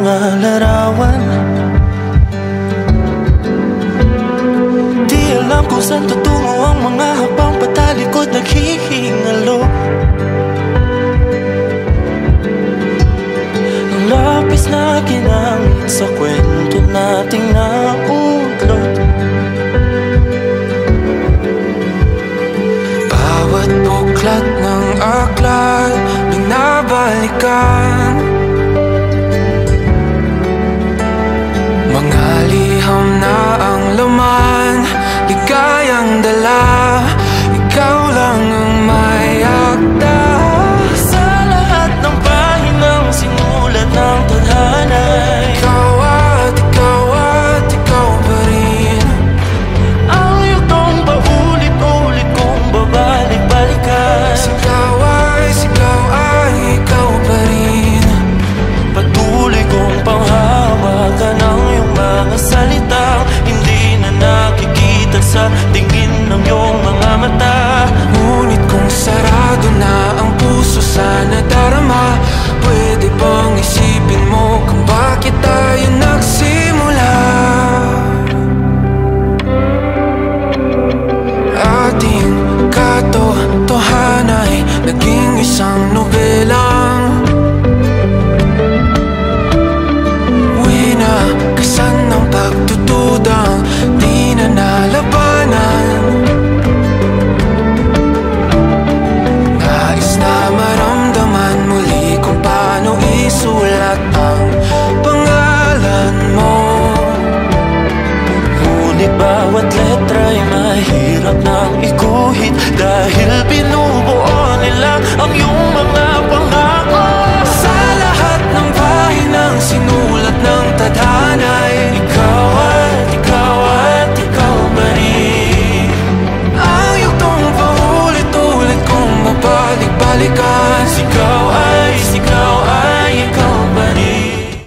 mga larawan. Di alam kung saan tutungo ang mga habang patalikod naghihingalo. Ang lapis na ginamit sa kwento nating nautlot. Bawat buklat ng aklat binabalikan. Mga liham na ang laman, ligayang dala. Ikaw lang ang may akda sa lahat ng pahinang sinulat ng tadhana. Ikaw at ikaw pa rin. Ang yugtong paulit-ulit kong babalik-balikan. Sigaw ay ikaw pa rin. Patuloy kong panghawakan ang iyong mga salitang hindi na nakikita sa tingin ng iyong mga mata. Ngunit kung sarado na ang puso sa nadarama, pwede bang isipin mo kung bakit tayo nagsimula? Ating katotohanan ay naging isang nobelang winakasan ng pagtutudang di na nalabanan. Nais na maramdaman muli kung paano isulat ang pangalan mo. Ngunit bawat letra'y mahirap nang iguhit dahil binubuo nila ang iyong mga pangako. Sa lahat ng pahinang sinulat ng tadhana, ikaw at ikaw pa rin. Ang yugtong paulit-ulit kong mabalik-balikan. Sigaw ay ikaw pa rin.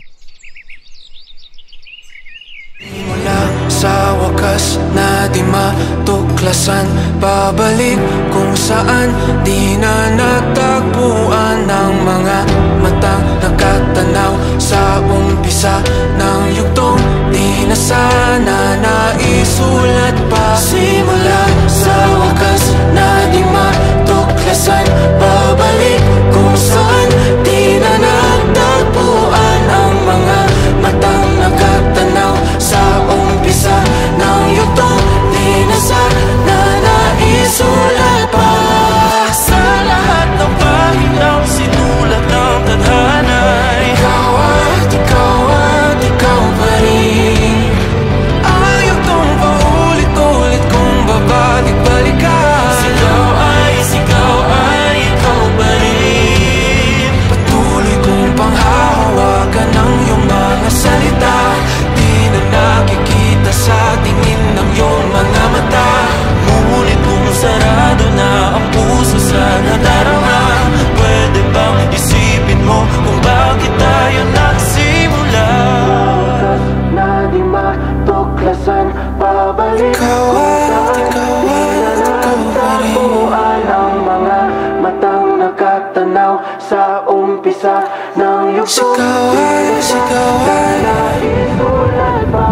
Mula sa wakas na di matuklasan, babalik kung saan di na natagpuan ng mga matang nakatanaw sa umpisa ng yugtong di na sana naisulat pa. Simula sa wakas na di matuklasan, babalik kung saan di na natagpuan ang mga matang nakatanaw sa umpisa ng yugtong di na sana naisulat pa. Sa lahat ng pahinang sinulat ng tadhana, ikaw at ikaw pa rin. Ang yugtong paulit-ulit kong babalik-balikan. Sigaw ay ikaw pa rin. Patuloy kong panghahawakan ang iyong mga salita. Di na nakikita sa tingin ng iyong mga mata. Ngunit kung sarado na ang puso sa nadarama, pwede bang isipin mo kung bakit tayo nagsimula? Na di matuklasan, babalik ikaw pa rin. Ang mga matang nakatanaw sa umpisa ng yugtong. Sigaw ay naisulat pa.